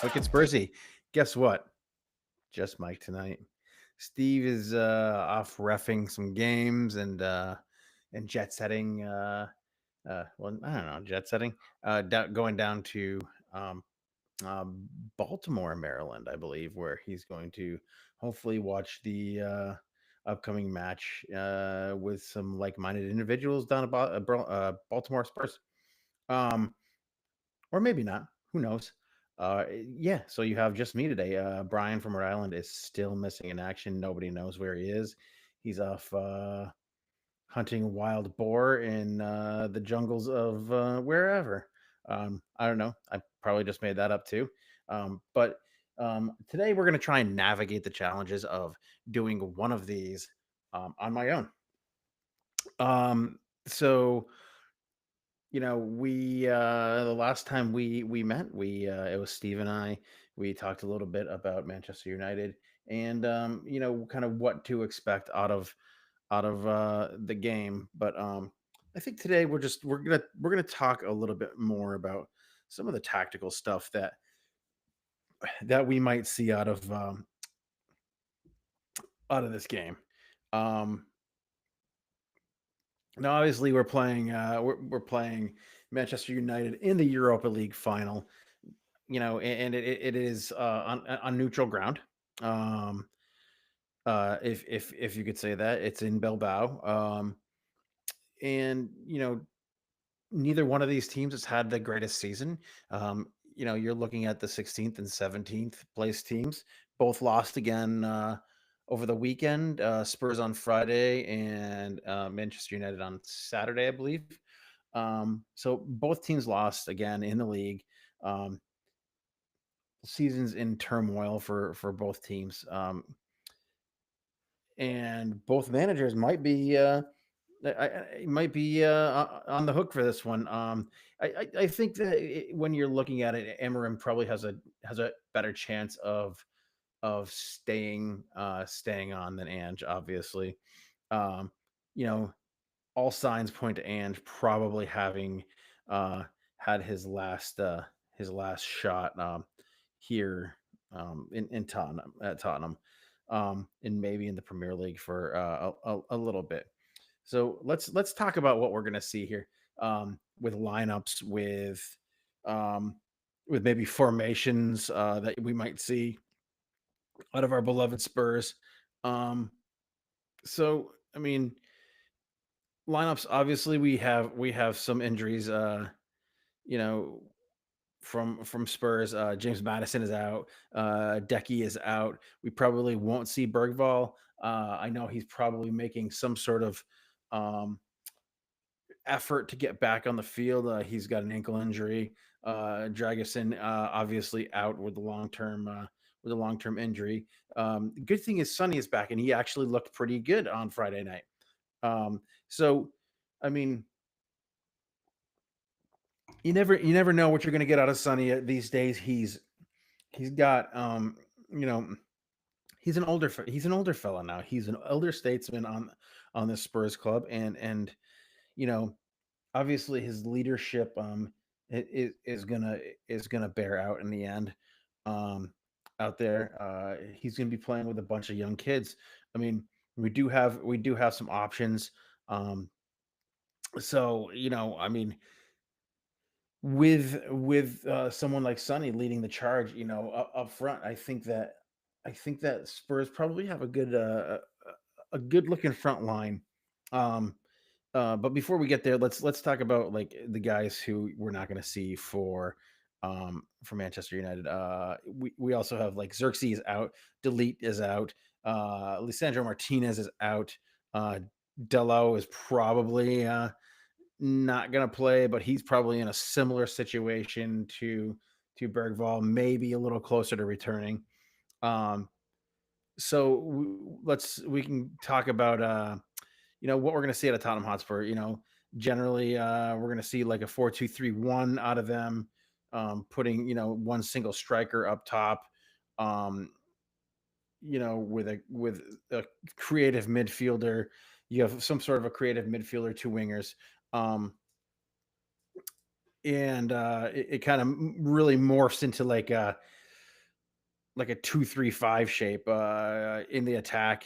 Wicked Spursy. Guess what? Just Mike tonight. Steve is off refing some games and jet setting. Well, I don't know, jet setting. Going down to um, Baltimore, Maryland, I believe, where he's going to hopefully watch the upcoming match with some like-minded individuals down at Baltimore Spurs. Um, or maybe not. Who knows? Yeah, so you have just me today. Brian from Rhode Island is still missing in action. Nobody knows where he is. He's off hunting a wild boar in the jungles of wherever. I don't know. I probably just made that up too. But today we're going to try and navigate the challenges of doing one of these on my own. So we the last time we met, we it was Steve and I. We talked a little bit about Manchester United and kind of what to expect out of the game. But I think today we're gonna talk a little bit more about some of the tactical stuff that we might see out of this game. Um, Now, obviously, we're playing Manchester United in the Europa League final. And it is on neutral ground. Um, if you could say that, it's in Bilbao. And neither one of these teams has had the greatest season. You're looking at the 16th and 17th place teams. Both lost again over the weekend. Spurs on Friday and Manchester United on Saturday, I believe. So both teams lost again in the league. Um, Seasons in turmoil for both teams, and both managers might be on the hook for this one. I think that when you're looking at it, Amarim probably has a better chance of staying on than Ange. Obviously, um, you know, all signs point to Ange probably having uh, had his last shot here in Tottenham at Tottenham, and maybe in the Premier League for a little bit. So let's talk about what we're going to see here with lineups, with maybe formations that we might see out of our beloved Spurs. Um, so I mean, lineups. Obviously, we have some injuries. You know, from Spurs. James Madison is out. Decky is out. We probably won't see Bergval. I know he's probably making some sort of um, effort to get back on the field. He's got an ankle injury. Dragusin obviously out with a long term injury. The good thing is Sonny is back, and he actually looked pretty good on Friday night. So, I mean, you never know what you're going to get out of Sonny these days. He's got you know he's an older fella now. He's an elder statesman on the Spurs club, and you know obviously his leadership is gonna bear out in the end. Um, Out there, he's gonna be playing with a bunch of young kids. I mean, we do have some options. Um, so I mean, with someone like Sonny leading the charge, up front, I think that Spurs probably have a good looking front line. Um, but before we get there, let's talk about like the guys who we're not going to see for Manchester United. We also have like Xerxes is out, Delete is out, Lisandro Martinez is out, uh, Delo is probably not going to play, but he's probably in a similar situation to Bergval, maybe a little closer to returning. Um, so we can talk about what we're going to see at a Tottenham Hotspur. Generally we're going to see like a 4-2-3-1 out of them, putting one single striker up top, um, with a creative midfielder. You have some sort of a creative midfielder, two wingers. Um, and it kind of really morphs into like like a 2-3-5 shape in the attack.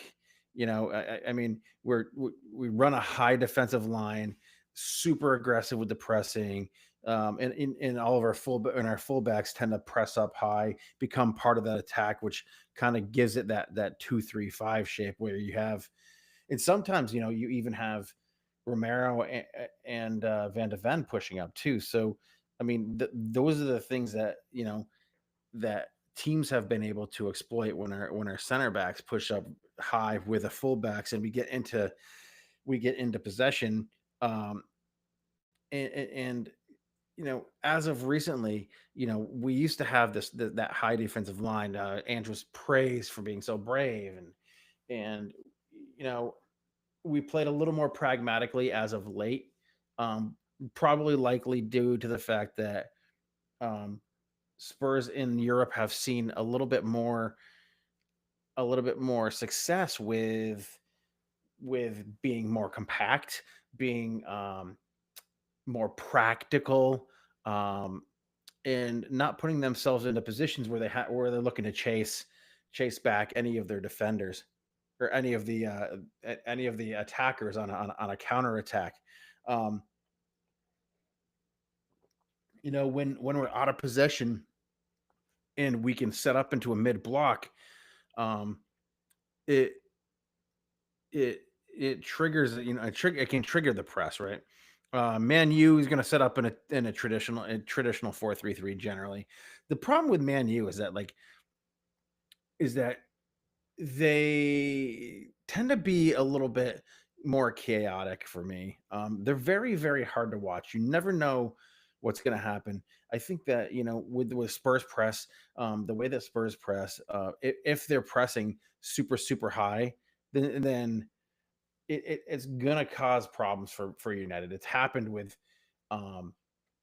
I mean, we run a high defensive line, super aggressive with the pressing. And all of our fullbacks tend to press up high, become part of that attack, which kind of gives it that 2-3-5 shape where you have, and sometimes you even have Romero and Van de Ven pushing up too. So I mean, those are the things that that teams have been able to exploit when our center backs push up high with the fullbacks, and we get into possession. Um, and as of recently, we used to have that high defensive line. Andrews praised for being so brave, and you know we played a little more pragmatically as of late. Um, Probably likely due to the fact that um, Spurs in Europe have seen a little bit more success with being more compact, being more practical, um, and not putting themselves into positions where where they're looking to chase back any of their defenders or any of the attackers on a counter attack. Um, when we're out of possession and we can set up into a mid block, um, it it it triggers, it can trigger the press, right? Man U is going to set up in a traditional 4-3-3 generally. The problem with Man U is that they tend to be a little bit more chaotic for me. They're very, very hard to watch. You never know what's going to happen. I think that with Spurs press, the way that Spurs press, if they're pressing super, super high, then it's gonna cause problems for United. It's happened um,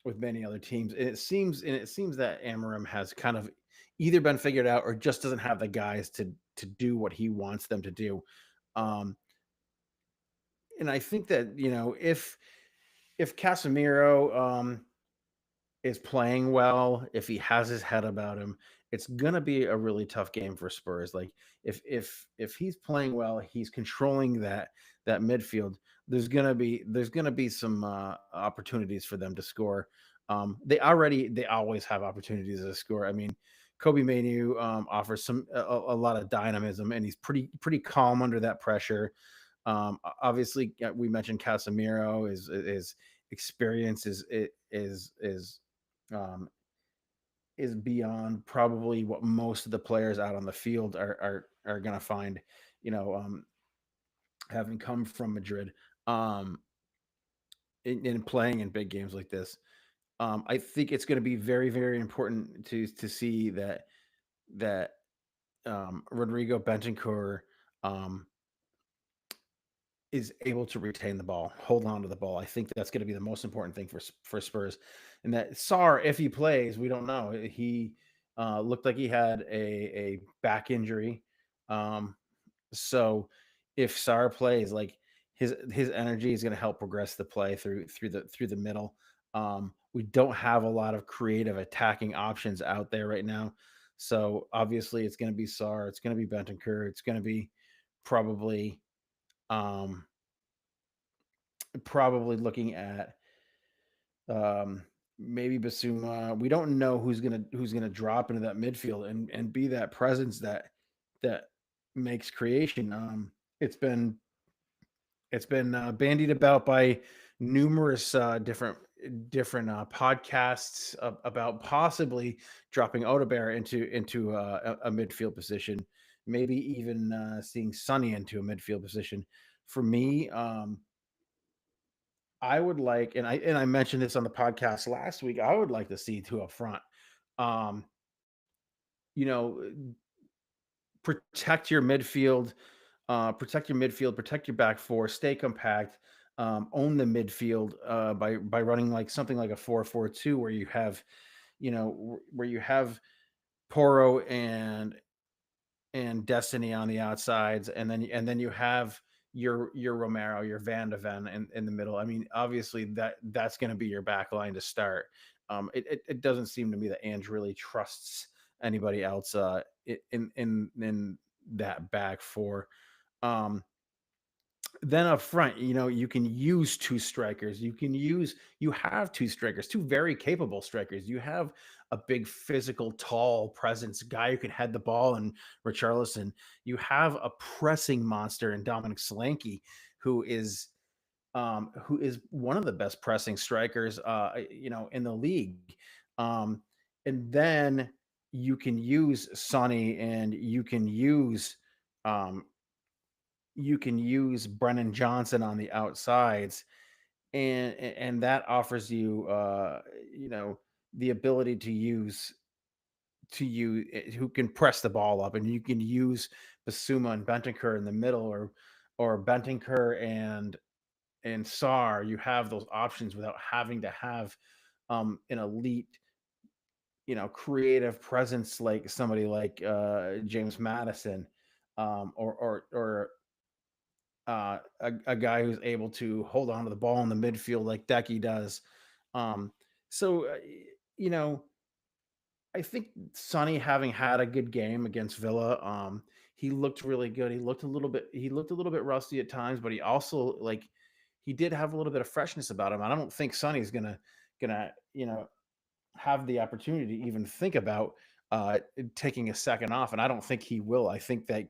with many other teams, and it seems that Amarim has kind of either been figured out or just doesn't have the guys to do what he wants them to do. Um, and I think that if Casemiro is playing well, if he has his head about him, it's gonna be a really tough game for Spurs. Like if he's playing well, he's controlling that midfield. There's gonna be some opportunities for them to score. They always have opportunities to score. I mean, Kobe Manu offers a lot of dynamism, and he's pretty calm under that pressure. Obviously, we mentioned Casemiro is experience um, is beyond probably what most of the players out on the field are going to find. You know, having come from Madrid, um, in playing in big games like this, I think it's going to be very very important to see that Rodrigo Bentancur um, is able to retain the ball, hold on to the ball. I think that's going to be the most important thing for Spurs. And that Sar, if he plays, we don't know. He looked like he had a back injury. Um, so if Sar plays, like his energy is going to help progress the play through the middle. We don't have a lot of creative attacking options out there right now. So obviously it's going to be Sar, it's going to be Bentancur, it's going to be probably um, probably looking at maybe Basuma. We don't know who's gonna drop into that midfield and be that presence that makes creation. It's been bandied about by numerous different podcasts about possibly dropping Odebear into a midfield position, maybe even seeing Sonny into a midfield position. For me, I would like, and I mentioned this on the podcast last week. I would like to see two up front. Um, you know, protect your midfield, protect your back four, stay compact, own the midfield by running like something like a 4-4-2, where you have, where you have Poro and Destiny on the outsides, and then you have your Romero, your Van de Ven in the middle. I mean, obviously that's going to be your back line to start. It doesn't seem to me that Ange really trusts anybody else in that back four. Um, then up front, you can use two strikers. You have two strikers, two very capable strikers. You have a big physical, tall presence guy who can head the ball and Richarlison. You have a pressing monster in Dominic Solanke, who is who is one of the best pressing strikers in the league. Um, and then you can use Sonny and you can use Brennan Johnson on the outsides, and that offers you you know the ability to who can press the ball up, and you can use Basuma and Bentancur in the middle, or Bentancur and Sar. You have those options without having to have an elite, creative presence like somebody like James Madison, or a guy who's able to hold on to the ball in the midfield like Decky does. Um, so, you know, I think Sonny, having had a good game against Villa, he looked really good. He looked a little bit rusty at times, but he also he did have a little bit of freshness about him. I don't think Sonny's gonna have the opportunity to even think about taking a second off, and I don't think he will. I think that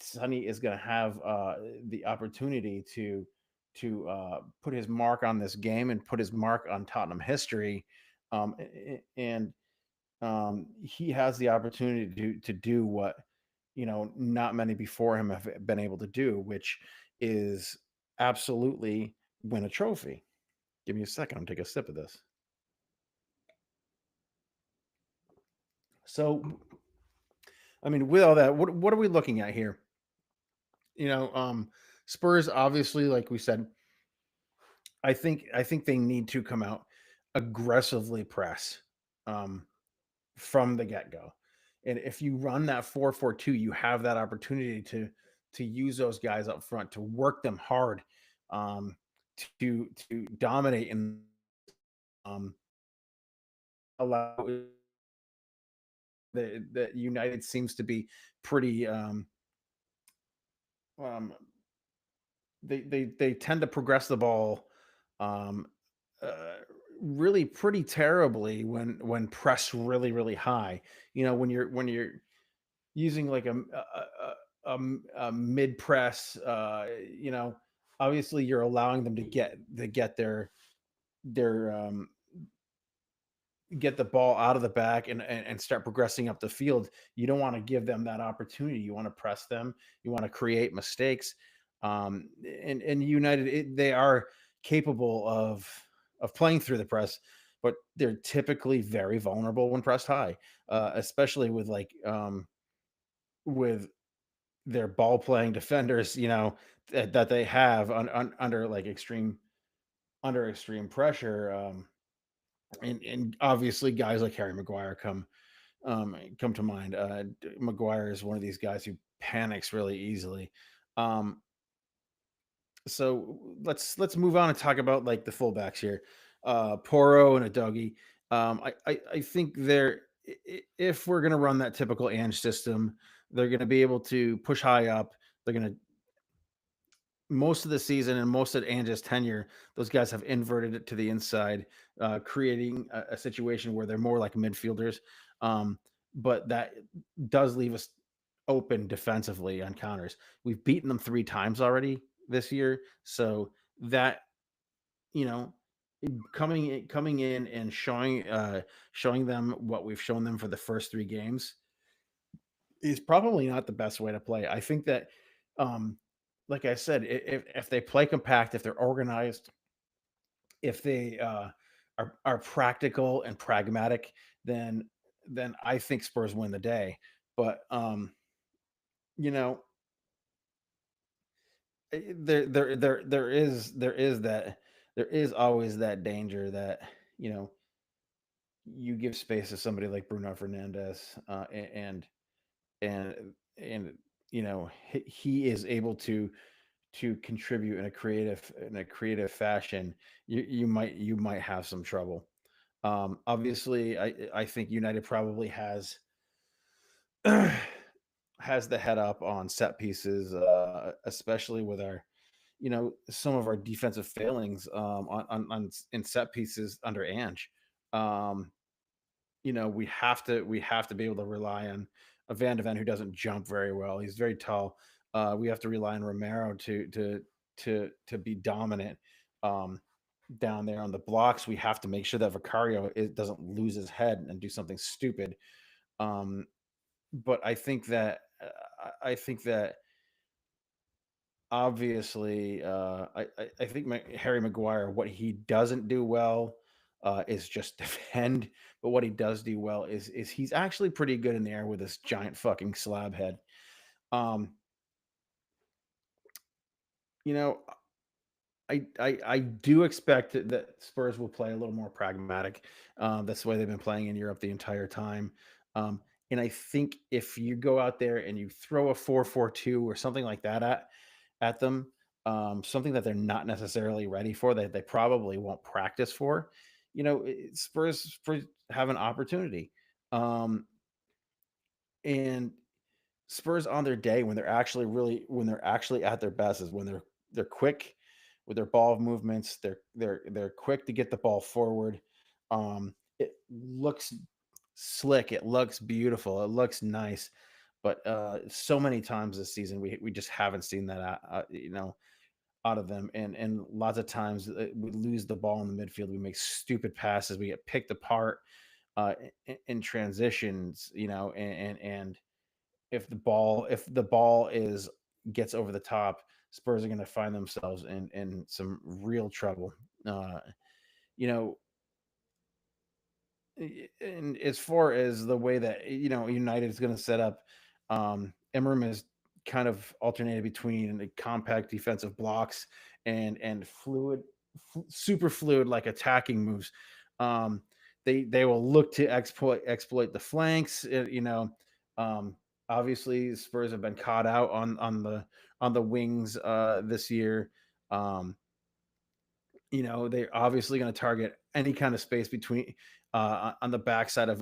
Sonny is going to have the opportunity to put his mark on this game and put his mark on Tottenham history, and he has the opportunity to do what not many before him have been able to do, which is absolutely win a trophy. Give me a second. I'm gonna take a sip of this. So, I mean, with all that, what are we looking at here? You know, Spurs obviously, like we said, I think they need to come out aggressively press um, from the get go, and if you run that 4-4-2, you have that opportunity to use those guys up front, to work them hard, um, to dominate and um, allow the United seems to be pretty um, they tend to progress the ball um, uh, really pretty terribly when pressed really high. When you're using like a mid press, obviously you're allowing them to get their get the ball out of the back and start progressing up the field. You don't want to give them that opportunity. You want to press them. You want to create mistakes. And United, they are capable of playing through the press, but they're typically very vulnerable when pressed high, especially with their ball playing defenders. That they have under like extreme pressure. And obviously guys like Harry Maguire come to mind. Maguire is one of these guys who panics really easily. Um, so let's move on and talk about like the fullbacks here. Poro and Adogi. I think if we're gonna run that typical Ange system, they're gonna be able to push high up. They're gonna Most of the season and most of Ange's tenure, those guys have inverted it to the inside, creating a situation where they're more like midfielders. Um, but that does leave us open defensively on counters. We've beaten them 3 times already this year, so that you know, coming in and showing them what we've shown them for the first 3 games is probably not the best way to play. I think that, um, like I said, if they play compact, if they're organized, if they are practical and pragmatic, then I think Spurs win the day. But you know, there is always that danger that you know you give space to somebody like Bruno Fernandez, and he is able to contribute in a creative fashion. You might have some trouble. Obviously, I think United probably has has the head up on set pieces, especially with our, some of our defensive failings in set pieces under Ange. Um, we have to be able to rely on a Van de Ven who doesn't jump very well. He's very tall. We have to rely on Romero to be dominant um, down there on the blocks. We have to make sure that Vicario doesn't lose his head and do something stupid. Um, but I think that obviously, I think Harry Maguire, what he doesn't do well is just defend, but what he does do well is he's actually pretty good in the air with this giant fucking slab head. Um, you know, I do expect that Spurs will play a little more pragmatic. That's the way they've been playing in Europe the entire time. And I think if you go out there and you throw a 4-4-2 or something like that at them, something that they're not necessarily ready for, that they probably won't practice for, Spurs have an opportunity. Um, and Spurs on their day when they're actually at their best is when they're quick with their ball movements. They're quick to get the ball forward. It looks slick. It looks beautiful. It looks nice. But so many times this season we just haven't seen that out of them, and lots of times we lose the ball in the midfield. We make stupid passes. We get picked apart in transitions. And if the ball is gets over the top, Spurs are going to find themselves in some real trouble. Uh, you know, and as far as the way that United is going to set up, Emery is kind of alternated between the compact defensive blocks and super fluid like attacking moves. Um, they will look to exploit the flanks. Um, obviously Spurs have been caught out on the wings this year. Um, they're obviously going to target any kind of space between on the backside of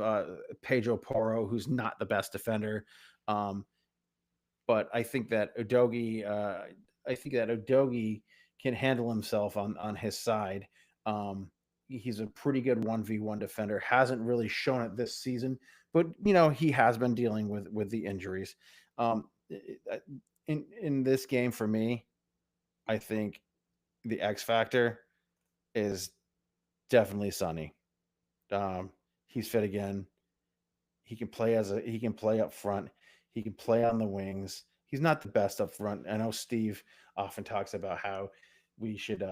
Pedro Porro, who's not the best defender. Um, but I think that Udogi can handle himself on his side. Um, he's a pretty good 1v1 defender. Hasn't really shown it this season, but he has been dealing with the injuries. In this game for me, I think the X factor is definitely Sonny. Um, he's fit again. He can play up front. He can play on the wings. He's not the best up front. I know Steve often talks about how we should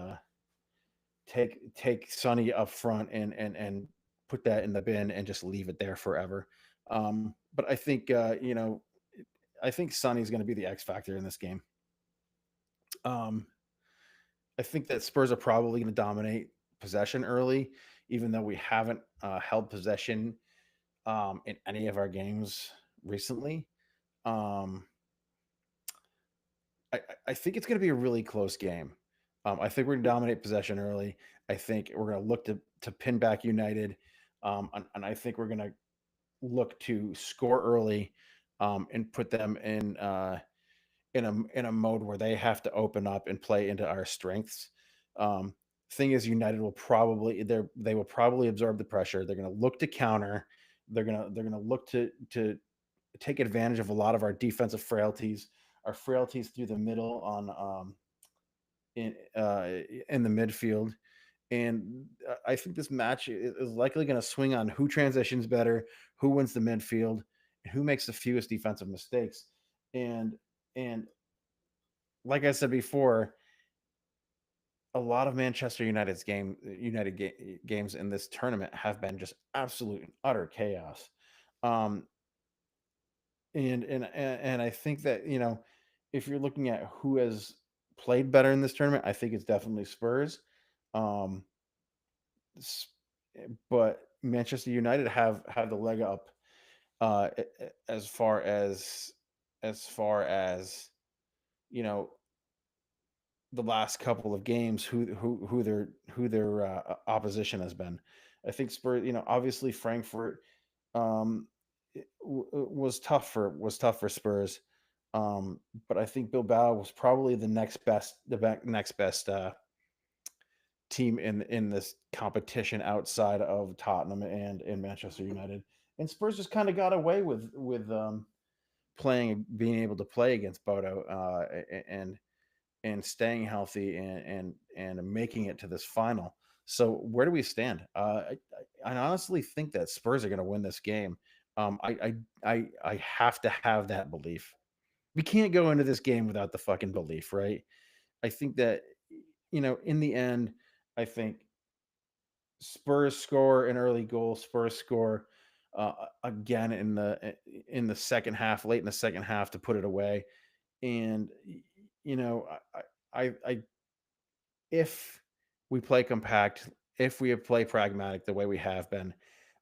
take Sonny up front and put that in the bin and just leave it there forever. But I think Sonny's going to be the X factor in this game. Um, I think that Spurs are probably going to dominate possession early, even though we haven't held possession in any of our games recently. Um, I think it's going to be a really close game. I think we're going to dominate possession early. I think we're going to look to pin back United, and I think we're going to look to score early and put them in a mode where they have to open up and play into our strengths. Um, Thing is, United they will probably absorb the pressure. They're going to look to counter. They're going to look to take advantage of a lot of our defensive frailties, our frailties through the middle in the midfield. And I think this match is likely going to swing on who transitions better, who wins the midfield, and who makes the fewest defensive mistakes. And like I said before, a lot of Manchester games in this tournament have been just absolute and utter chaos. Um, and I think that if you're looking at who has played better in this tournament, I think it's definitely Spurs. Um, s- but Manchester United have the leg up as far as you know the last couple of games who their opposition has been. I think Spurs, obviously Frankfurt. was tough for Spurs. But I think Bilbao was probably the next best team in this competition outside of Tottenham and Manchester United. And Spurs just kind of got away with playing, being able to play against Bodo, and staying healthy and making it to this final. So where do we stand? I honestly think that Spurs are going to win this game. I have to have that belief. We can't go into this game without the fucking belief, right? I think that, in the end, I think Spurs score an early goal. Spurs score again in the second half, late in the second half, to put it away. And you know, I if we play compact, if we play pragmatic the way we have been,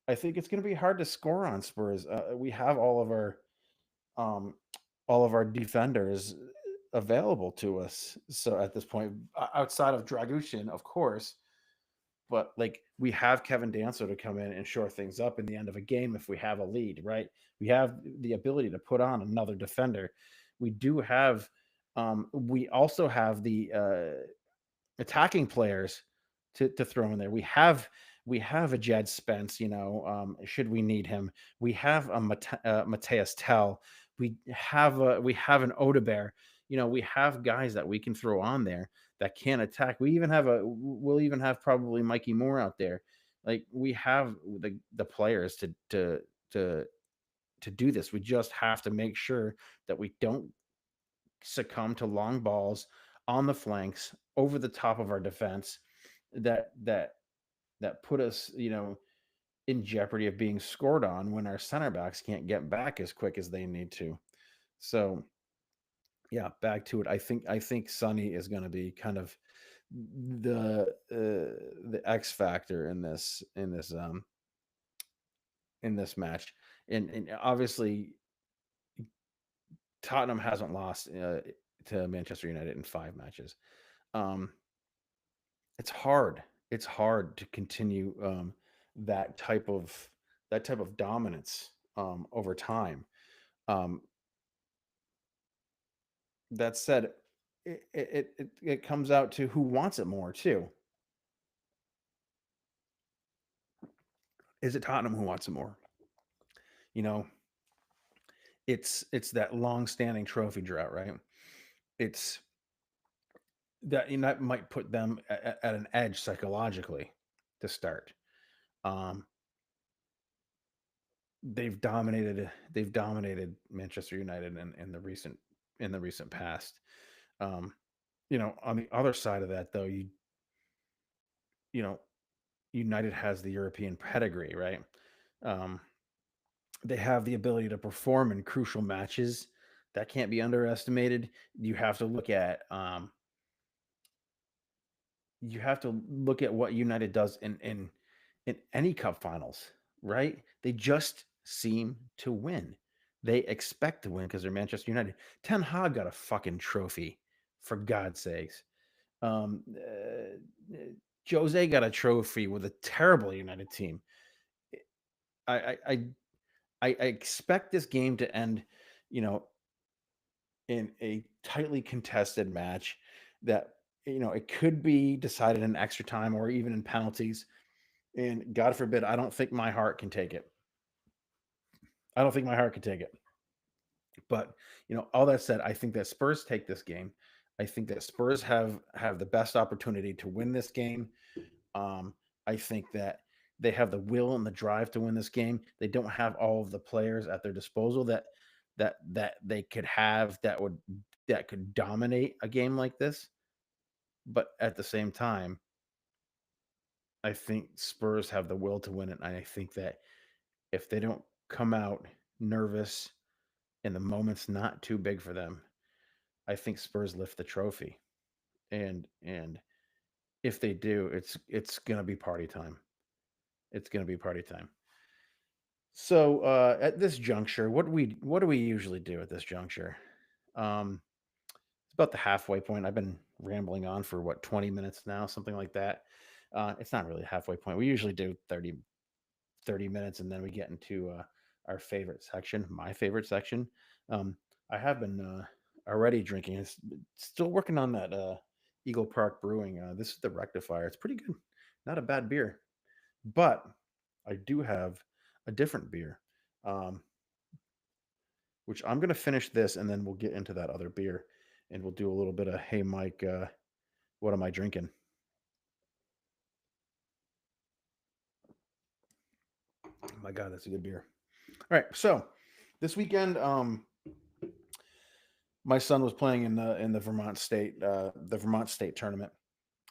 I think it's going to be hard to score on Spurs. We have um, all of our defenders available to us. So at this point, outside of Dragushin, of course, but like we have Kevin Dancer to come in and shore things up in the end of a game if we have a lead, right? We have the ability to put on another defender. We do have. We also have the attacking players to throw in there. We have a Jed Spence, should we need him. We have a Mateus Tell. We have an Odebear. We have guys that we can throw on there that can attack. We'll even have probably Mikey Moore out there. Like we have the players to to do this. We just have to make sure that we don't succumb to long balls on the flanks over the top of our defense that put us, in jeopardy of being scored on when our center backs can't get back as quick as they need to. So, yeah, back to it. I think Sonny is going to be kind of the X factor in this match. And obviously Tottenham hasn't lost to Manchester United in 5 matches. Um, it's hard. It's hard to continue that type of that type of dominance over time. Um, that said, it comes out to who wants it more too. Is it Tottenham who wants it more? You know, it's that long-standing trophy drought, right? It's that might put them at an edge psychologically to start. Um, they've dominated Manchester United in the recent past. Um, on the other side of that, though, you know, United has the European pedigree, right? Um, they have the ability to perform in crucial matches. That can't be underestimated. You have to look at what United does in any cup finals, right? They just seem to win. They expect to win because they're Manchester United. Ten Hag got a fucking trophy, for God's sakes. Jose got a trophy with a terrible United team. I I I, I expect this game to end, you know, in a tightly contested match that it could be decided in extra time or even in penalties. And God forbid, I don't think my heart can take it. I don't think my heart can take it. But all that said, I think that Spurs take this game. I think that Spurs have the best opportunity to win this game. Um, I think that they have the will and the drive to win this game. They don't have all of the players at their disposal that they could have that could dominate a game like this. But at the same time, I think Spurs have the will to win it. And I think that if they don't come out nervous and the moment's not too big for them, I think Spurs lift the trophy. And if they do, it's gonna be party time. It's gonna be party time. So at this juncture, what do we usually do at this juncture? Um, it's about the halfway point. I've been rambling on for what 20 minutes now, something like that. It's not really a halfway point. We usually do 30 minutes, and then we get into our favorite section, my favorite section. Um, I have been already drinking. Still working on that Eagle Park Brewing. This is the Rectifier. It's pretty good. Not a bad beer. But I do have a different beer, um, which I'm going to finish this and then we'll get into that other beer and we'll do a little bit of, hey, Mike, what am I drinking? Oh my God, that's a good beer. All right. So this weekend, my son was playing in the Vermont State tournament.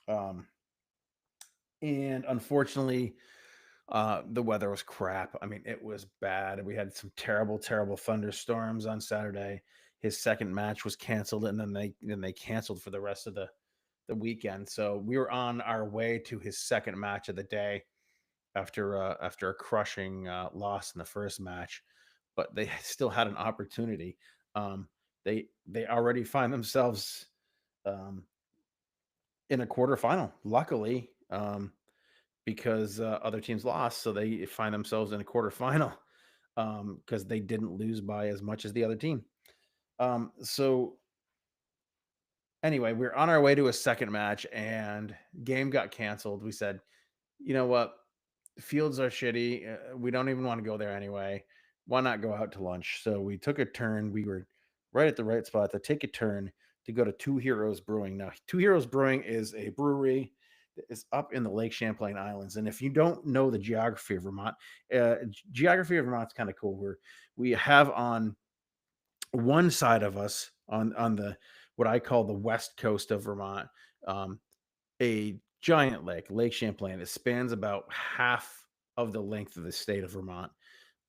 Um, and unfortunately, the weather was crap. I mean, it was bad. We had some terrible, terrible thunderstorms on Saturday. His second match was canceled, and then they canceled for the rest of the weekend. So we were on our way to his second match of the day after a crushing loss in the first match, but they still had an opportunity. They already find themselves um, in a quarterfinal. Luckily, because other teams lost, so they find themselves in a quarterfinal because they didn't lose by as much as the other team. So anyway, we're on our way to a second match, and game got canceled. We said, you know what, fields are shitty. We don't even want to go there anyway. Why not go out to lunch? So we took a turn. We were right at the right spot to take a turn to go to Two Heroes Brewing. Now, Two Heroes Brewing is a brewery that is up in the Lake Champlain Islands. And if you don't know the geography of Vermont, geography of Vermont's kind of cool. We have on one side of us on the what I call the west coast of Vermont, um, a giant lake, Lake Champlain. It spans about half of the length of the state of Vermont,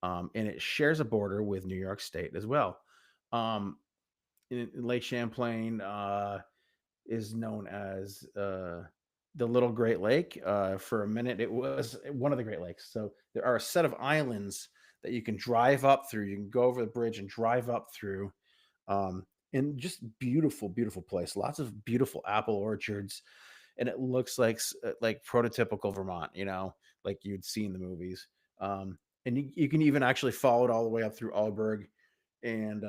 and it shares a border with New York State as well. Um, in Lake Champlain is known as the Little Great Lake. For a minute, it was one of the Great Lakes. So there are a set of islands that you can drive up through. You can go over the bridge and drive up through. And just beautiful, beautiful place. Lots of beautiful apple orchards, and it looks like prototypical Vermont, like you'd see in the movies. And you can even actually follow it all the way up through Alberg, and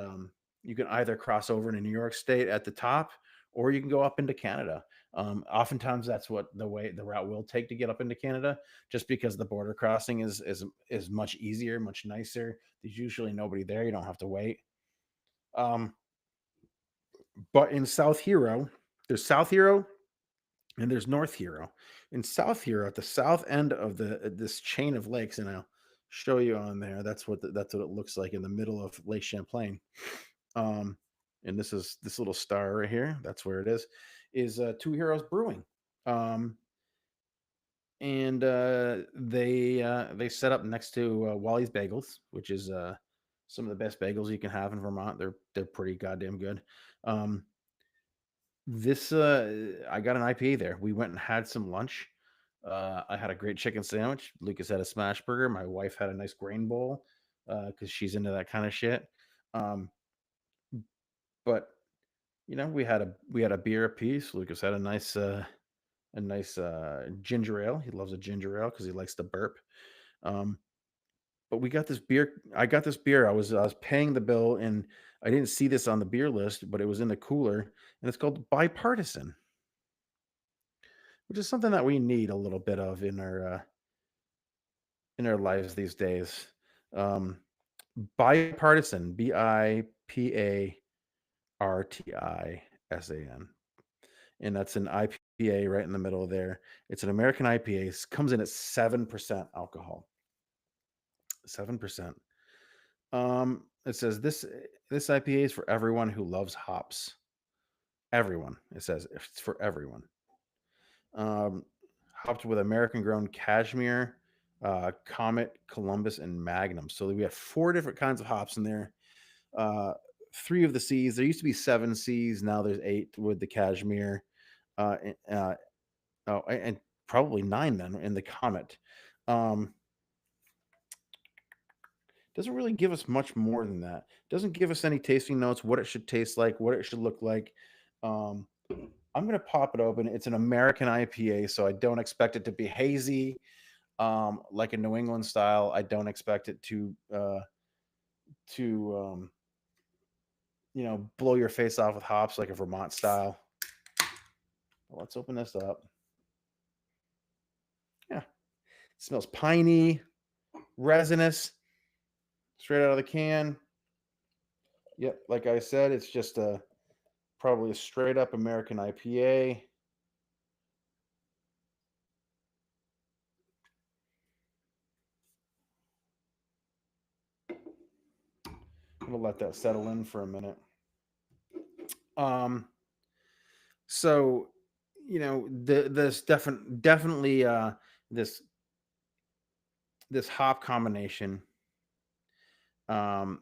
you can either cross over into New York State at the top, or you can go up into Canada. Oftentimes, that's what the route will take to get up into Canada, just because the border crossing is much easier, much nicer. There's usually nobody there; you don't have to wait. Um, but in South Hero, there's South Hero and there's North Hero. In South Hero, at the south end of the this chain of lakes, and I'll show you on there. That's what it looks like in the middle of Lake Champlain. Um, and this is this little star right here. That's where it is. Is Two Heroes Brewing. Um, and they set up next to Wally's Bagels, which is some of the best bagels you can have in Vermont. They're pretty goddamn good. Um, this I got an IPA there. We went and had some lunch. I had a great chicken sandwich. Lucas had a smash burger. My wife had a nice grain bowl because she's into that kind of shit. Um, but we had a beer apiece. Lucas had a nice ginger ale. He loves a ginger ale because he likes to burp. Um, but we got this beer. I got this beer. I was paying the bill, and I didn't see this on the beer list, but it was in the cooler, and it's called Bipartisan, which is something that we need a little bit of in our lives these days. Um, Bipartisan, Bipartisan, and that's an IPA right in the middle there. It's an American IPA. Comes in at 7% alcohol. 7%. It says this IPA is for everyone who loves hops. Everyone. It says it's for everyone. Um, Hopped with American grown Cashmere, Comet, Columbus, and Magnum. So we have four different kinds of hops in there. Uh, Three of the C's. There used to be seven C's. Now there's eight with the Cashmere. Uh, and probably nine then in the Comet. Um, doesn't really give us much more than that. Doesn't give us any tasting notes, what it should taste like, what it should look like. Um, I'm gonna pop it open. It's an American IPA, so I don't expect it to be hazy, like a New England style. I don't expect it to. to blow your face off with hops like a Vermont style. Let's open this up. Yeah, it smells piney, resinous, straight out of the can. Yep, like I said, it's just a probably a straight up American IPA. I'm gonna let that settle in for a minute. Um, so this definitely this this hop combination. Um,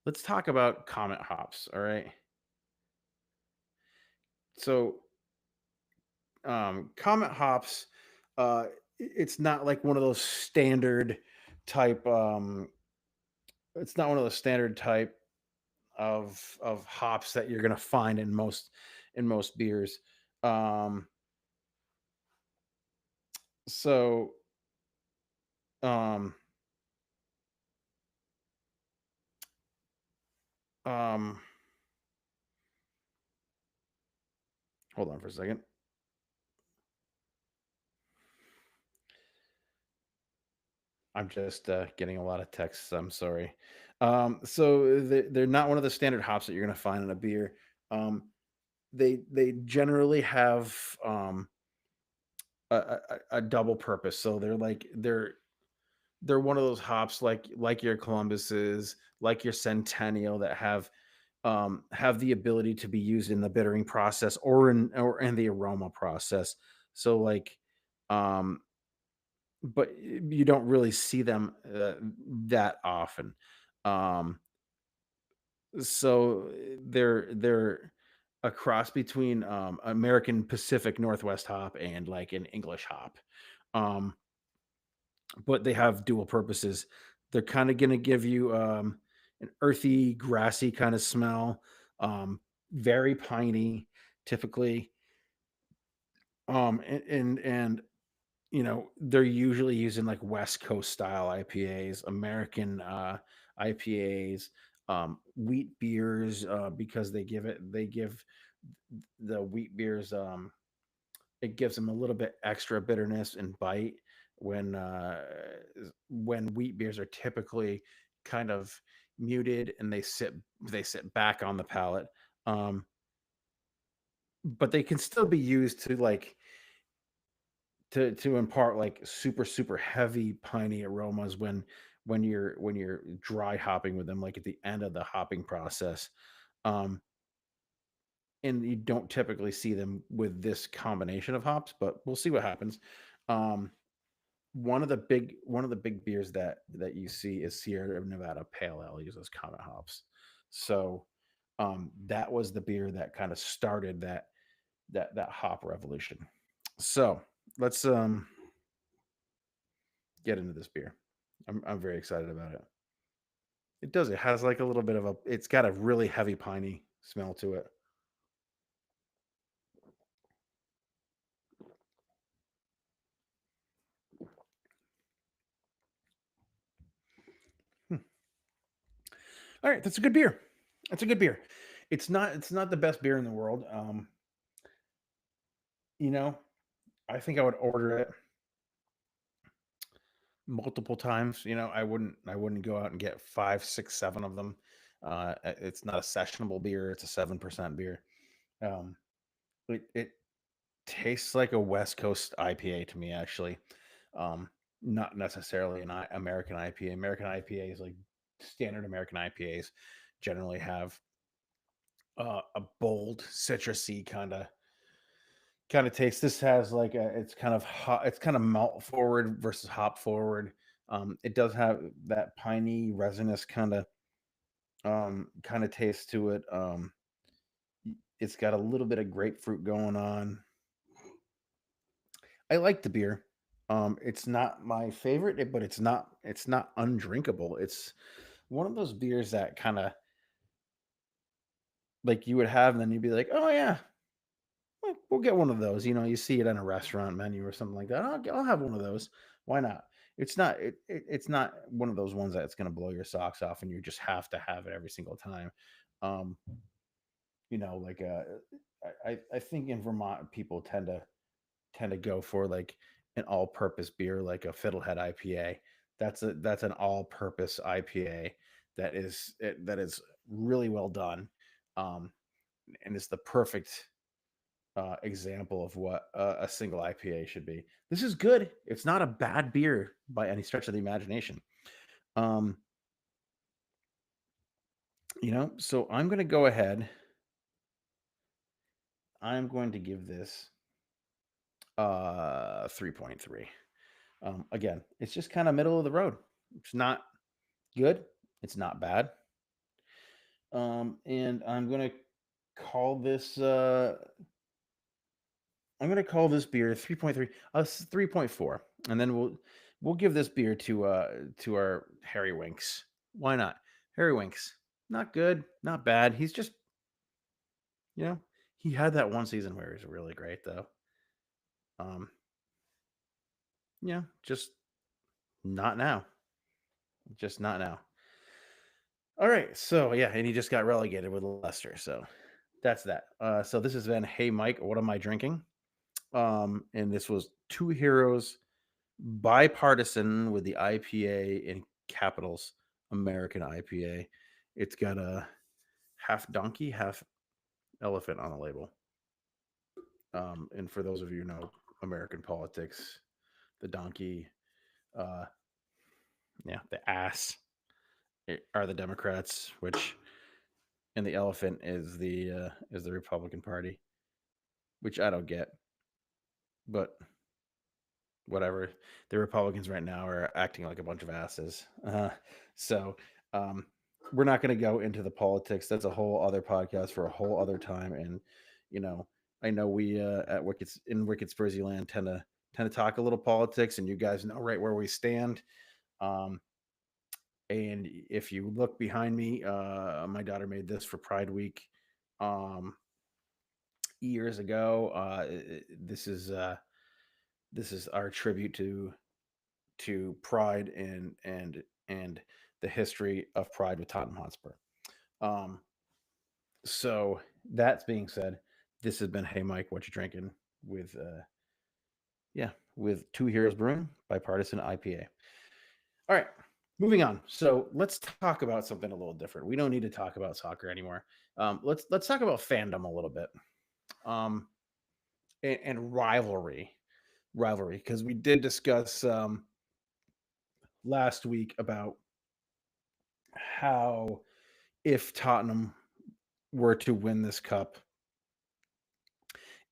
let's talk about Comet hops. All right, so Comet hops. It's not like one of those standard type. It's not one of those standard type of hops that you're gonna find in most beers. Um, so um, um, hold on for a second. I'm just getting a lot of texts. I'm sorry. So they're not one of the standard hops that you're gonna find in a beer. Um, they generally have a double purpose. So they're one of those hops like your Columbuses, like your Centennial that have the ability to be used in the bittering process or in the aroma process. So um, but you don't really see them that often. Um, they're a cross between American Pacific Northwest hop and like an English hop. Um, but they have dual purposes. They're kind of going to give you an earthy, grassy kind of smell, very piney, typically. And they're usually using like West Coast style IPAs, American IPAs, wheat beers, because they give the wheat beers it gives them a little bit extra bitterness and bite when wheat beers are typically kind of muted and they sit back on the palate. Um, but they can still be used to to impart like super super heavy piney aromas when you're dry hopping with them like at the end of the hopping process. Um, and you don't typically see them with this combination of hops, but we'll see what happens. Um, one of the big beers that you see is Sierra Nevada Pale Ale uses Comet hops. So that was the beer that kind of started that hop revolution. So let's get into this beer. I'm very excited about it. It does. It has like a little bit of a. It's got a really heavy piney smell to it. Hmm. All right, that's a good beer. That's a good beer. It's not the best beer in the world. You know, I think I would order it multiple times. I wouldn't go out and get five, six, seven of them. It's not a sessionable beer. It's a 7% beer. Um, it tastes like a West Coast IPA to me, actually. Um, not necessarily an American IPA. American IPAs, like standard American IPAs, generally have a bold citrusy kind of taste. This has like it's kind of hot, it's kind of malt forward versus hop forward. It does have that piney, resinous kind of taste to it. It's got a little bit of grapefruit going on. I like the beer. It's not my favorite, but it's not undrinkable. It's one of those beers that kind of like you would have, and then you'd be like, oh yeah, we'll get one of those. You see it on a restaurant menu or something like that. I'll have one of those. Why not? it's not one of those ones that's going to blow your socks off and you just have to have it every single time. Um, like I think in Vermont people tend to go for like an all-purpose beer like a Fiddlehead IPA. That's an all-purpose IPA that is really well done. Um, and it's the perfect example of what a single IPA should be. This is good. It's not a bad beer by any stretch of the imagination. Um, so I'm going to go ahead. I'm going to give this 3.3. Again, it's just kind of middle of the road. It's not good. It's not bad. And call this uh I'm gonna call this beer 3.3, 3.4, and then we'll give this beer to our Harry Winks. Why not? Harry Winks, not good, not bad. He's just you know he had that one season where he was really great though. Um, yeah, just not now, just not now. All right, so yeah, and he just got relegated with Leicester, so that's that. So this has been Hey Mike, what am I drinking? And this was Two Heroes bipartisan with the IPA in capitals, American IPA. It's got a half donkey, half elephant on the label. And for those of you who know American politics, the donkey, uh, yeah, the ass are the Democrats, which and the elephant is the Republican Party, which I don't get, but whatever. The Republicans right now are acting like a bunch of asses. So um, we're not going to go into the politics. That's a whole other podcast for a whole other time. And you know, I know we at Wicked Spursy Land tend to talk a little politics, and you guys know right where we stand. Um, and if you look behind me, my daughter made this for Pride Week years ago. This is our tribute to Pride and the history of Pride with Tottenham Hotspur. Um, so that being said, this has been Hey Mike, what you drinking with with Two Heroes Brewing bipartisan IPA. All right, moving on. So let's talk about something a little different. We don't need to talk about soccer anymore. Let's talk about fandom a little bit. Um, and rivalry, because we did discuss last week about how if Tottenham were to win this cup,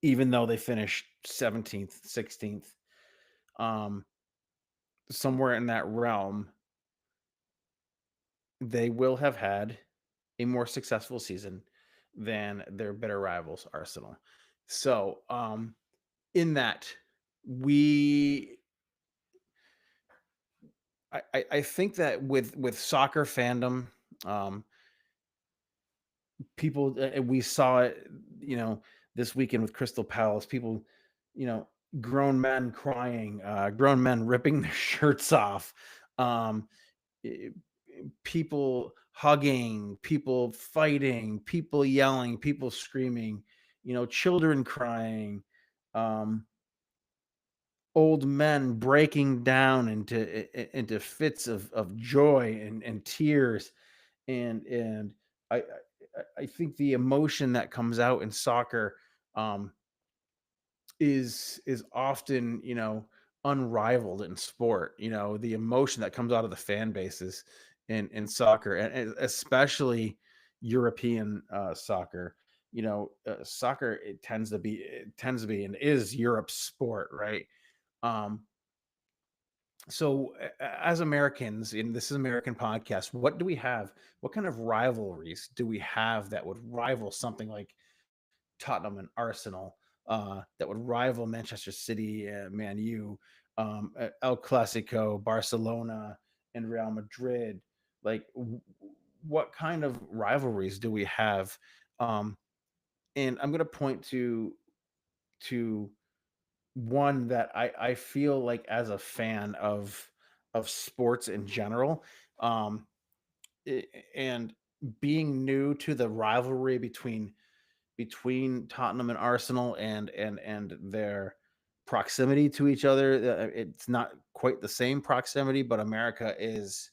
even though they finished 17th, 16th, um, somewhere in that realm, they will have had a more successful season than their bitter rivals, Arsenal. So, in that, we, I think that with soccer fandom, um, people we saw it this weekend with Crystal Palace, people, you know grown men crying, grown men ripping their shirts off, um eh, people hugging, people fighting, people yelling, people screaming, children crying, um old men breaking down into fits of joy and tears, and I think the emotion that comes out in soccer um, is often unrivaled in sport. The emotion that comes out of the fan bases in soccer, and especially European soccer. Soccer, it tends to be and is Europe's sport, right? Um, so, as Americans, and this is American podcast, what do we have? What kind of rivalries do we have that would rival something like Tottenham and Arsenal? That would rival Manchester City, Man U, El Clasico, Barcelona, and Real Madrid. Like, what kind of rivalries do we have? Um, and I'm going to point to one that I feel like as a fan of of sports in general. Um, and being new to the rivalry between Tottenham and Arsenal and their proximity to each other. It's not quite the same proximity, but America is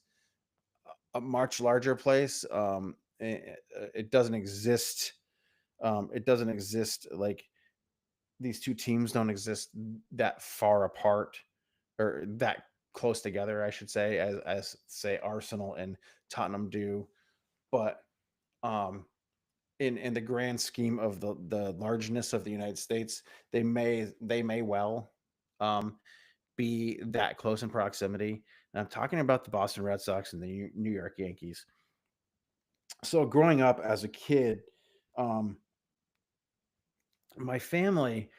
a much larger place. It doesn't exist. It doesn't exist like these two teams don't exist that far apart or that close together, I should say, as say Arsenal and Tottenham do. But um, in the grand scheme of the largeness of the United States, they may well um, be that close in proximity. And I'm talking about the Boston Red Sox and the New York Yankees. So growing up as a kid, um, my family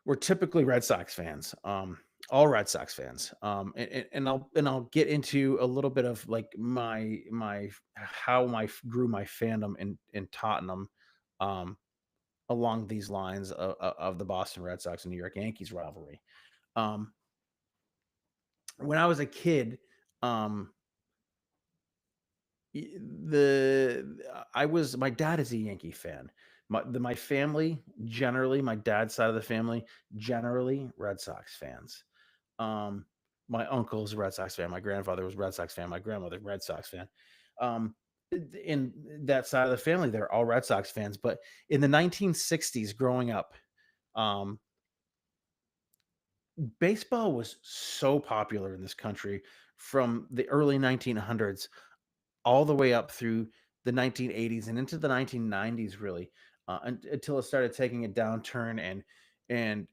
were typically Red Sox fans. All Red Sox fans. And I'll get into a little bit of like my how my grew my fandom in Tottenham. Um, Along these lines of the Boston Red Sox and New York Yankees rivalry. Um, when I was a kid, um, my dad is a Yankee fan. My family generally, my dad's side of the family generally Red Sox fans. Um, my uncle's a Red Sox fan. My grandfather was a Red Sox fan. My grandmother Red Sox fan. Um, in that side of the family, they're all Red Sox fans. But in the 1960s, growing up, um, baseball was so popular in this country from the early 1900s all the way up through the 1980s and into the 1990s, really, until it started taking a downturn, and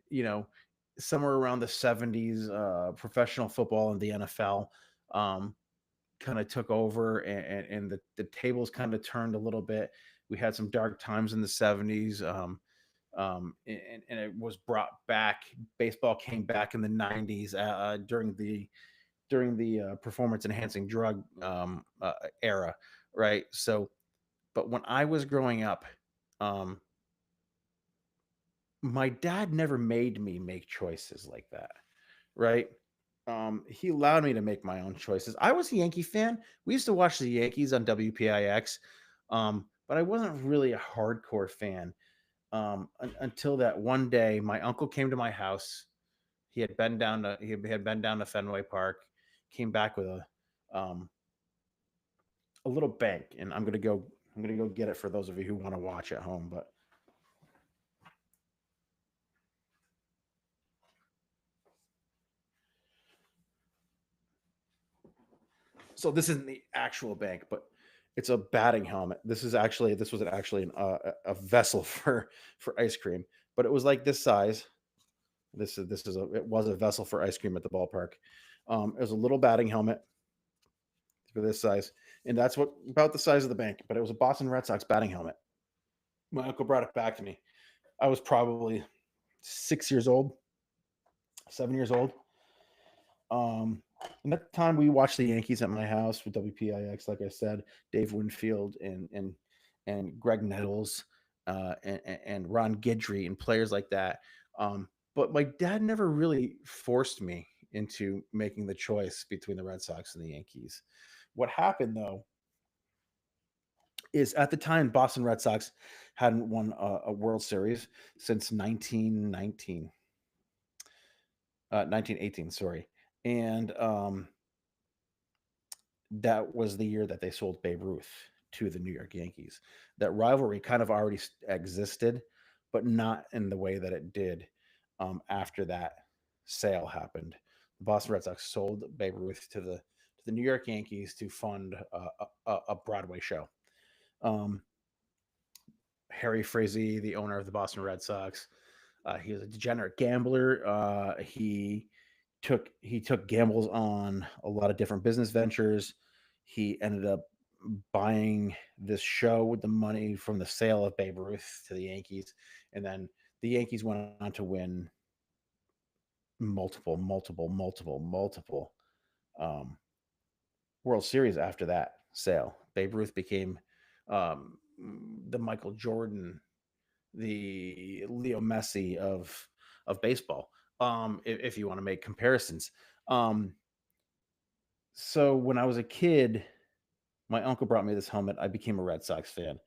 somewhere around the 70s, professional football and the NFL kind of took over, and the tables kind of turned a little bit. We had some dark times in the 70s. And it was brought back. Baseball came back in the 90s during the performance enhancing drug era, right? So, but when I was growing up, um, my dad never made me make choices like that, right? He allowed me to make my own choices. I was a Yankee fan. We used to watch the Yankees on WPIX, but I wasn't really a hardcore fan until that one day my uncle came to my house. He had been down to Fenway Park, came back with um, a little bank, and I'm gonna go get it for those of you who want to watch at home. But so this isn't the actual bank, but it's a batting helmet. This was actually a vessel for ice cream, but it was like this size. It was a vessel for ice cream at the ballpark. It was a little batting helmet for this size, and that's what about the size of the bank. But it was a Boston Red Sox batting helmet. My uncle brought it back to me. I was probably 6 years old, 7 years old. And at the time, we watched the Yankees at my house with WPIX. Like I said, Dave Winfield and Greg Nettles, and Ron Guidry and players like that. But my dad never really forced me into making the choice between the Red Sox and the Yankees. What happened though is at the time Boston Red Sox hadn't won a World Series since 1918, sorry. And that was the year that they sold Babe Ruth to the New York Yankees. That rivalry kind of already existed, but not in the way that it did after that sale happened. The Boston Red Sox sold Babe Ruth to the New York Yankees to fund a Broadway show. Um, Harry Frazee, the owner of the Boston Red Sox, he was a degenerate gambler. He took gambles on a lot of different business ventures. He ended up buying this show with the money from the sale of Babe Ruth to the Yankees, and then the Yankees went on to win multiple, multiple, multiple, multiple um, World Series after that sale. Babe Ruth became um, the Michael Jordan, the Leo Messi of baseball. If you want to make comparisons, um, So when I was a kid, my uncle brought me this helmet. I became a Red Sox fan.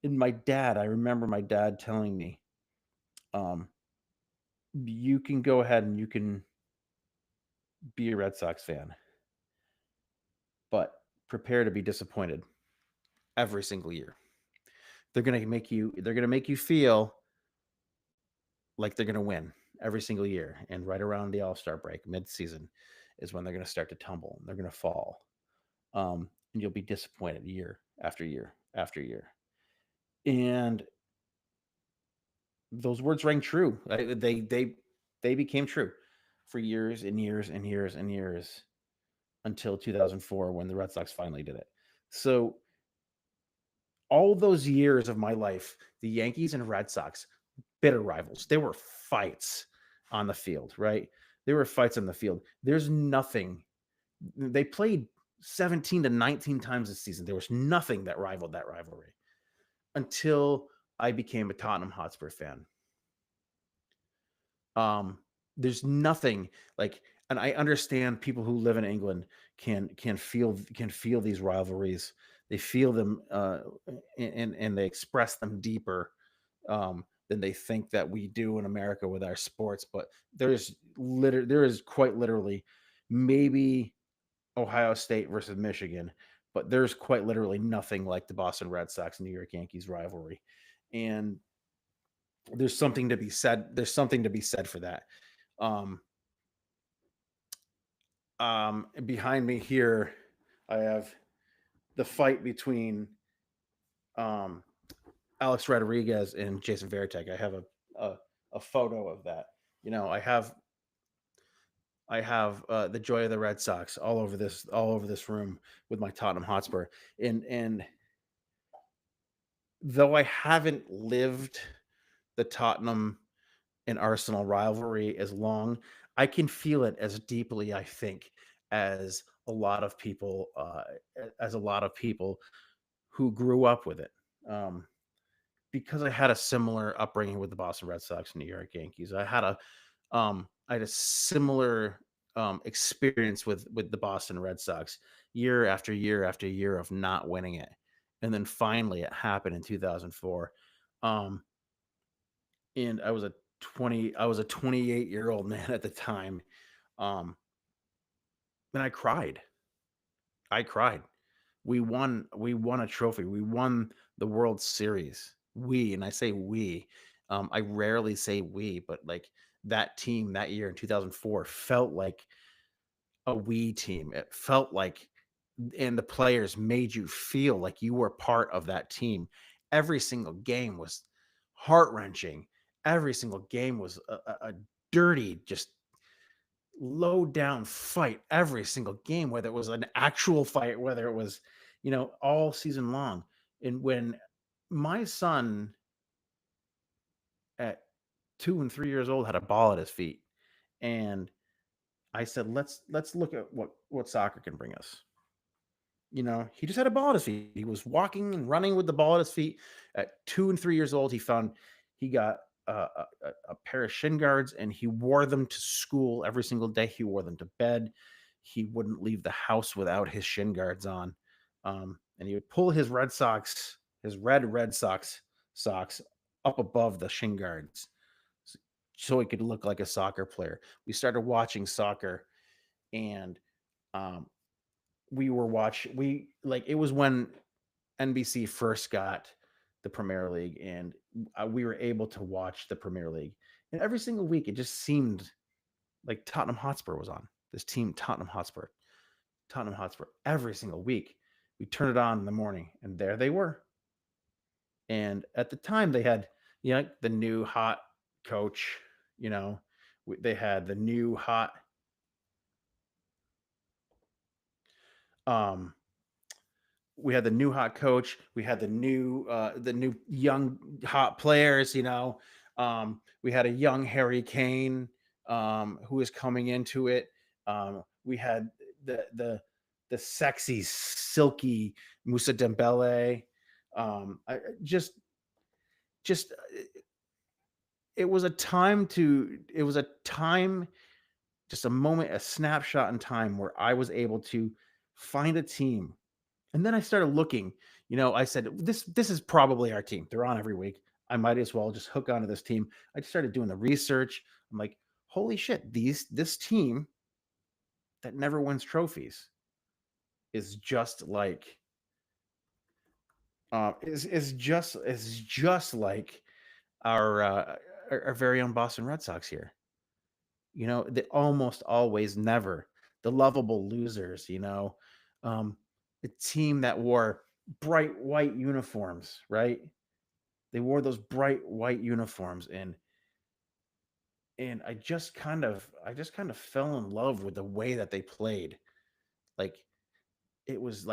And I remember my dad telling me, um, you can go ahead and you can be a Red Sox fan, but prepare to be disappointed every single year. They're gonna make you feel like they're gonna win every single year. And right around the All-Star break, mid-season, is when they're gonna start to tumble. They're gonna fall. And you'll be disappointed year after year after year. And those words rang true. They became true for years and years and years and years until 2004 when the Red Sox finally did it. So all those years of my life, the Yankees and Red Sox, bitter rivals. There were fights on the field, right? There were fights on the field. There's nothing. They played 17 to 19 times this season. There was nothing that rivaled that rivalry until I became a Tottenham Hotspur fan. Um, there's nothing like, and I understand people who live in England can feel these rivalries. They feel them, and they express them deeper, than they think that we do in America with our sports. But there is quite literally maybe Ohio State versus Michigan, but there's quite literally nothing like the Boston Red Sox and New York Yankees rivalry. And there's something to be said. There's something to be said for that. Um, Behind me here, I have the fight between um, Alex Rodriguez and Jason Veritek. I have a a photo of that. You know, I have the joy of the Red Sox all over this room with my Tottenham Hotspur. And though I haven't lived the Tottenham and Arsenal rivalry as long, I can feel it as deeply, I think, as a lot of people who grew up with it. Um, because I had a similar upbringing with the Boston Red Sox and New York Yankees. I had a similar experience with the Boston Red Sox year after year after year of not winning it, and then finally it happened in 2004. Um, and I was a 28-year-old man at the time, um, and I cried. I cried. We won a trophy. We won the World Series. And I say we. I rarely say we, but like that team that year in 2004 felt like a we team. It felt like, and the players made you feel like you were part of that team. Every single game was heart-wrenching. Every single game was a dirty, just low down fight every single game, whether it was an actual fight, whether it was, all season long. And when my son at 2 and 3 years old had a ball at his feet, and I said, let's look at what soccer can bring us. He just had a ball at his feet. He was walking and running with the ball at his feet. At 2 and 3 years old, he got a pair of shin guards, and he wore them to school every single day. He wore them to bed. He wouldn't leave the house without his shin guards on. And he would pull his Red Sox socks up above the shin guards so he could look like a soccer player. We started watching soccer, and um, it was when NBC first got the Premier League, and we were able to watch the Premier League. And every single week, it just seemed like Tottenham Hotspur was on. This team, Tottenham Hotspur. Every single week, we turn it on in the morning, and there they were. And at the time, they had, the new hot coach. You know, they had the new hot um we had the new hot coach. We had the new young hot players. We had a young Harry Kane, who was coming into it. We had the sexy, silky Musa Dembele. Just it was a time, just a moment, a snapshot in time where I was able to find a team. And then I started looking, I said, this is probably our team. They're on every week. I might as well just hook onto this team. I just started doing the research. I'm like, holy shit, this team that never wins trophies is just like is just like our our very own Boston Red Sox here. They almost always never the lovable losers, the team that wore bright white uniforms, right? They wore those bright white uniforms, and I just kind of fell in love with the way that they played. Like it was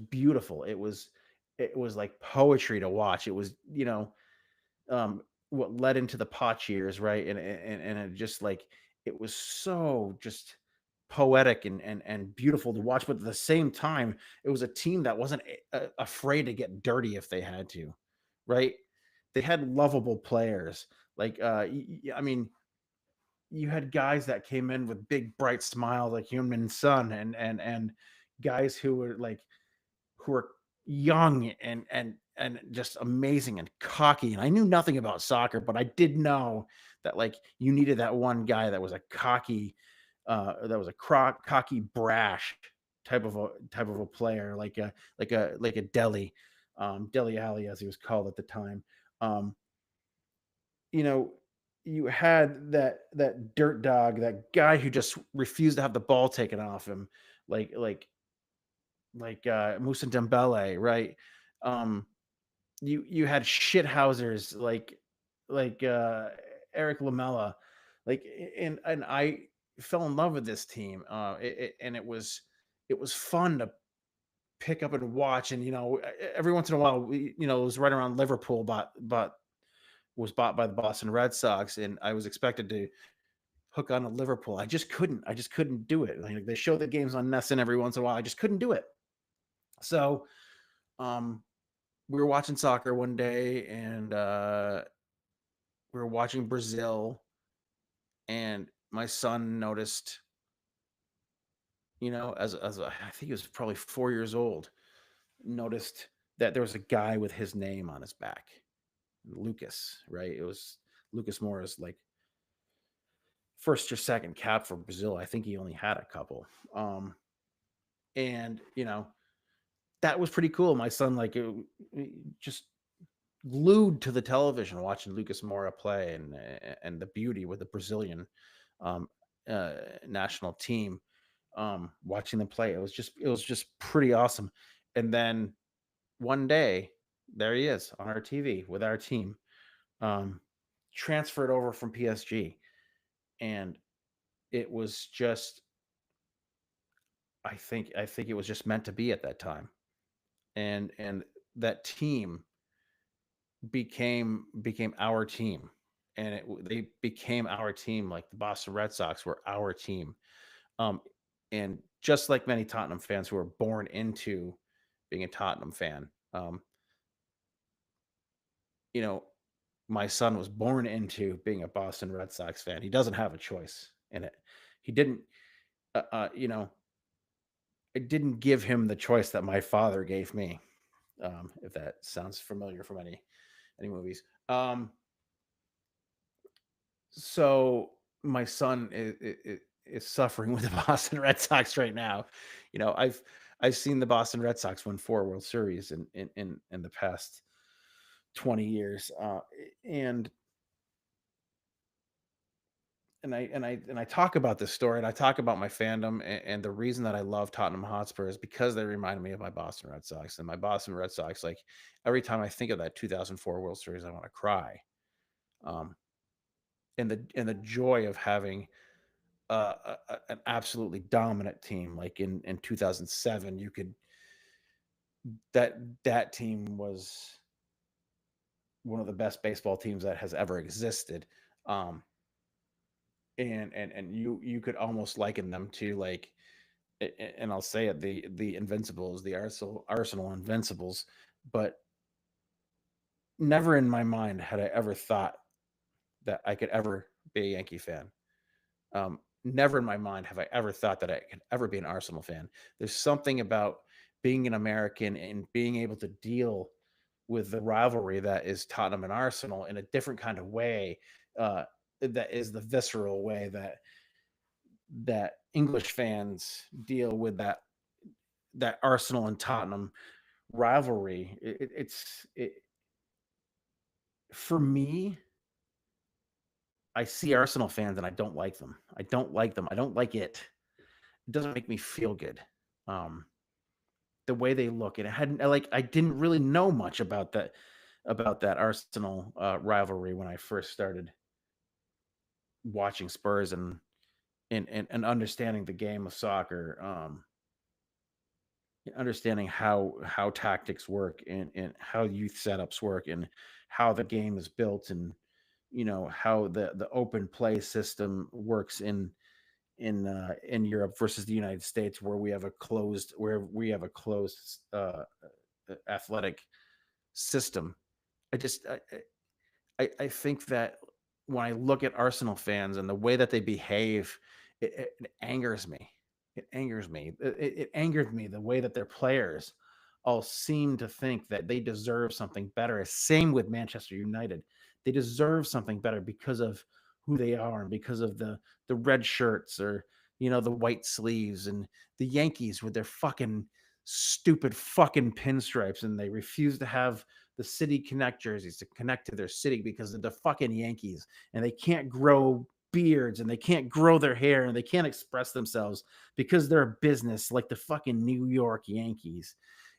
beautiful. It was like poetry to watch. It was, what led into the pot years, right? And it just like it was so just poetic and beautiful to watch, but at the same time, it was a team that wasn't afraid to get dirty if they had to, right? They had lovable players. Like I mean, you had guys that came in with big bright smiles like Human Sun, and guys who were young and just amazing and cocky. And I knew nothing about soccer, but I did know that like you needed that one guy that was a cocky, cocky, brash type of a player, like a Deli Alley as he was called at the time. Um, you know, you had that dirt dog, that guy who just refused to have the ball taken off him, like like Musa Dembele, right? Um, you had shithousers like Eric Lamella, and I fell in love with this team. And it was fun to pick up and watch, and every once in a while, it was right around Liverpool was bought by the Boston Red Sox, and I was expected to hook on to Liverpool. I just couldn't do it. Like they show the games on Nesson every once in a while. I just couldn't do it. So um we were watching soccer one day, and we were watching Brazil, and my son noticed, I think he was probably 4 years old, noticed that there was a guy with his name on his back, Lucas, right? It was Lucas Moura's like first or second cap for Brazil. I think he only had a couple. And that was pretty cool. My son just glued to the television watching Lucas Moura play, and the beauty with the Brazilian um, national team. Watching them play, it was just pretty awesome. And then one day, there he is on our TV with our team, um, transferred over from PSG, and it was just, I think it was just meant to be at that time, and that team became our team, and they became our team like the Boston Red Sox were our team. Um, and just like many Tottenham fans who were born into being a Tottenham fan, you know, my son was born into being a Boston Red Sox fan. He doesn't have a choice in it. He didn't, uh, uh, you know, it didn't give him the choice that my father gave me. If that sounds familiar from any movies. So my son is suffering with the Boston Red Sox right now. I've seen the Boston Red Sox win 4 World Series in the past 20 years, and and I talk about this story, and I talk about my fandom, and the reason that I love Tottenham Hotspur is because they remind me of my Boston Red Sox, and my Boston Red Sox. Like every time I think of that 2004 World Series, I want to cry. Um, and the joy of having an absolutely dominant team. Like in 2007, you could that team was one of the best baseball teams that has ever existed. Um, and you could almost liken them to like, and I'll say it, the Invincibles, the Arsenal Invincibles, but never in my mind had I ever thought that I could ever be a Yankee fan. never in my mind have I ever thought that I could ever be an Arsenal fan. There's something about being an American and being able to deal with the rivalry that is Tottenham and Arsenal in a different kind of way, uh, that is the visceral way that English fans deal with that Arsenal and Tottenham rivalry. For me, I see Arsenal fans and I don't like them. I don't like them. I don't like it. It doesn't make me feel good. Um, the way they look, and I didn't really know much about that Arsenal rivalry when I first started watching Spurs and understanding the game of soccer, and understanding how tactics work and how youth setups work and how the game is built and how the open play system works in Europe versus the United States, where we have a closed athletic system. I just I think that when I look at Arsenal fans and the way that they behave, it angers me. It angers me. It angered me the way that their players all seem to think that they deserve something better. Same with Manchester United. They deserve something better because of who they are and because of the red shirts or the white sleeves, and the Yankees with their fucking stupid fucking pinstripes, and they refuse to have the City Connect jerseys to connect to their city because of the fucking Yankees, and they can't grow beards and they can't grow their hair and they can't express themselves because they're a business like the fucking New York Yankees.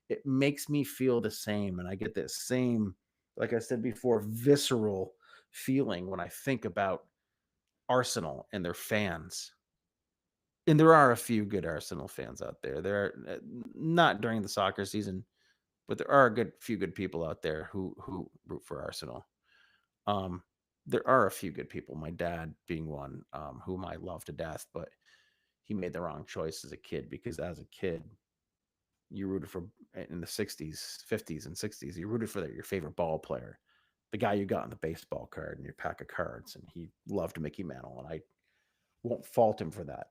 It makes me feel the same, and I get that same, like I said before, visceral feeling when I think about Arsenal and their fans. And there are a few good Arsenal fans out there. There are not during the soccer season, but there are a few good people out there who root for Arsenal. Um, there are a few good people. My dad being one, whom I love to death, but he made the wrong choice as a kid because as a kid, you rooted for in the '60s, '50s, and '60s. You rooted for your favorite ball player, the guy you got in the baseball card in your pack of cards, and he loved Mickey Mantle, and I won't fault him for that.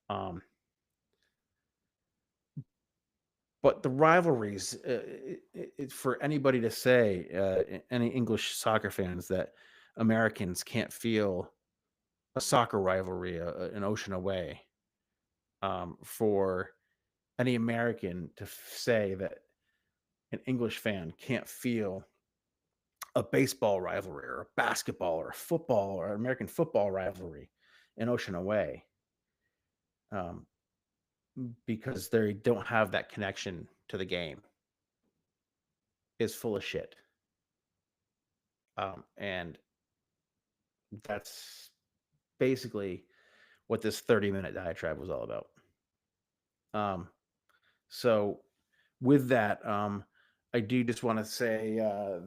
Um, But the rivalries, for anybody to say, any English soccer fans, that Americans can't feel a soccer rivalry an ocean away, for any American to say that an English fan can't feel a baseball rivalry or a basketball or a football or American football rivalry an ocean away, um, because they don't have that connection to the game, is full of shit. And that's basically what this 30-minute diatribe was all about. So with that, I do just want to say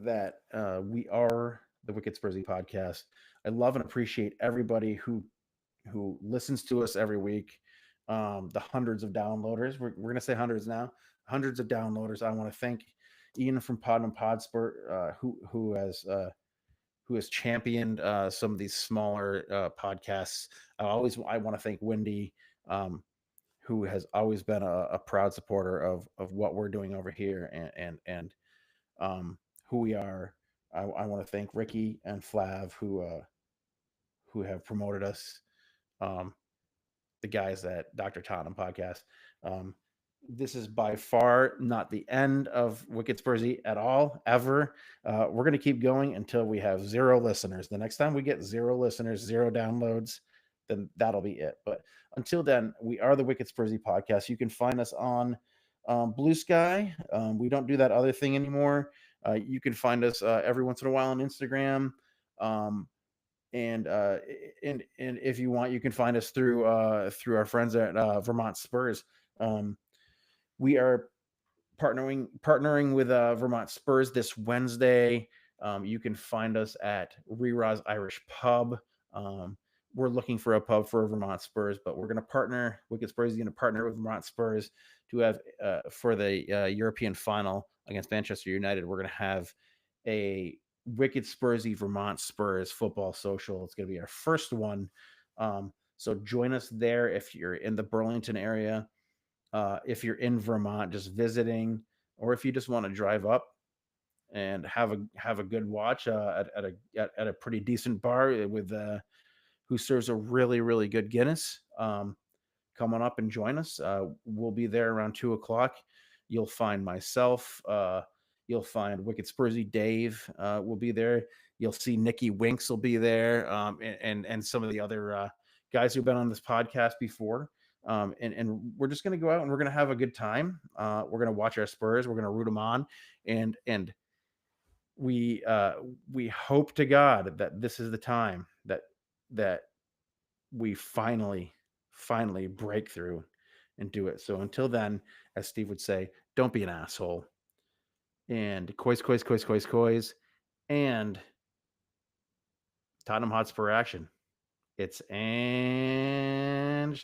that we are the Wicked Spursy podcast. I love and appreciate everybody who listens to us every week. The hundreds of downloaders. We're gonna say hundreds now. Hundreds of downloaders. I want to thank Ian from Pod and Podsport, who has championed some of these smaller podcasts. I want to thank Wendy, who has always been a proud supporter of what we're doing over here and who we are. I want to thank Ricky and Flav, who have promoted us. Um, the guys at Dr. Tottenham podcast. Um, this is by far not the end of Wicked Spursy at all, ever. We're going to keep going until we have 0 listeners. The next time we get 0 listeners, 0 downloads, then that'll be it. But until then, we are the Wicked Spursy podcast. You can find us on Blue Sky. We don't do that other thing anymore. You can find us every once in a while on Instagram. Um, and if you want, you can find us through our friends at Vermont Spurs. We are partnering with Vermont Spurs this Wednesday. You can find us at Rera's Irish Pub. We're looking for a pub for Vermont Spurs, but we're going to partner. Wicked Spurs is going to partner with Vermont Spurs to have for the European final against Manchester United. We're going to have a Wicked Spursy Vermont Spurs football social. It's going to be our first one. So join us there if you're in the Burlington area. If you're in Vermont, just visiting, or if you just want to drive up and have a good watch at a pretty decent bar with who serves a really good Guinness. Come on up and join us. We'll be there around 2 o'clock. You'll find myself. You'll find Wicked Spursy Dave. Will be there. You'll see Nikki Winks will be there, and some of the other guys who've been on this podcast before. And we're just going to go out and we're going to have a good time. We're going to watch our Spurs. We're going to root them on, and we hope to God that this is the time that we finally break through and do it. So until then, as Steve would say, don't be an asshole. And coys, and Tottenham Hotspur action. It's fantastic.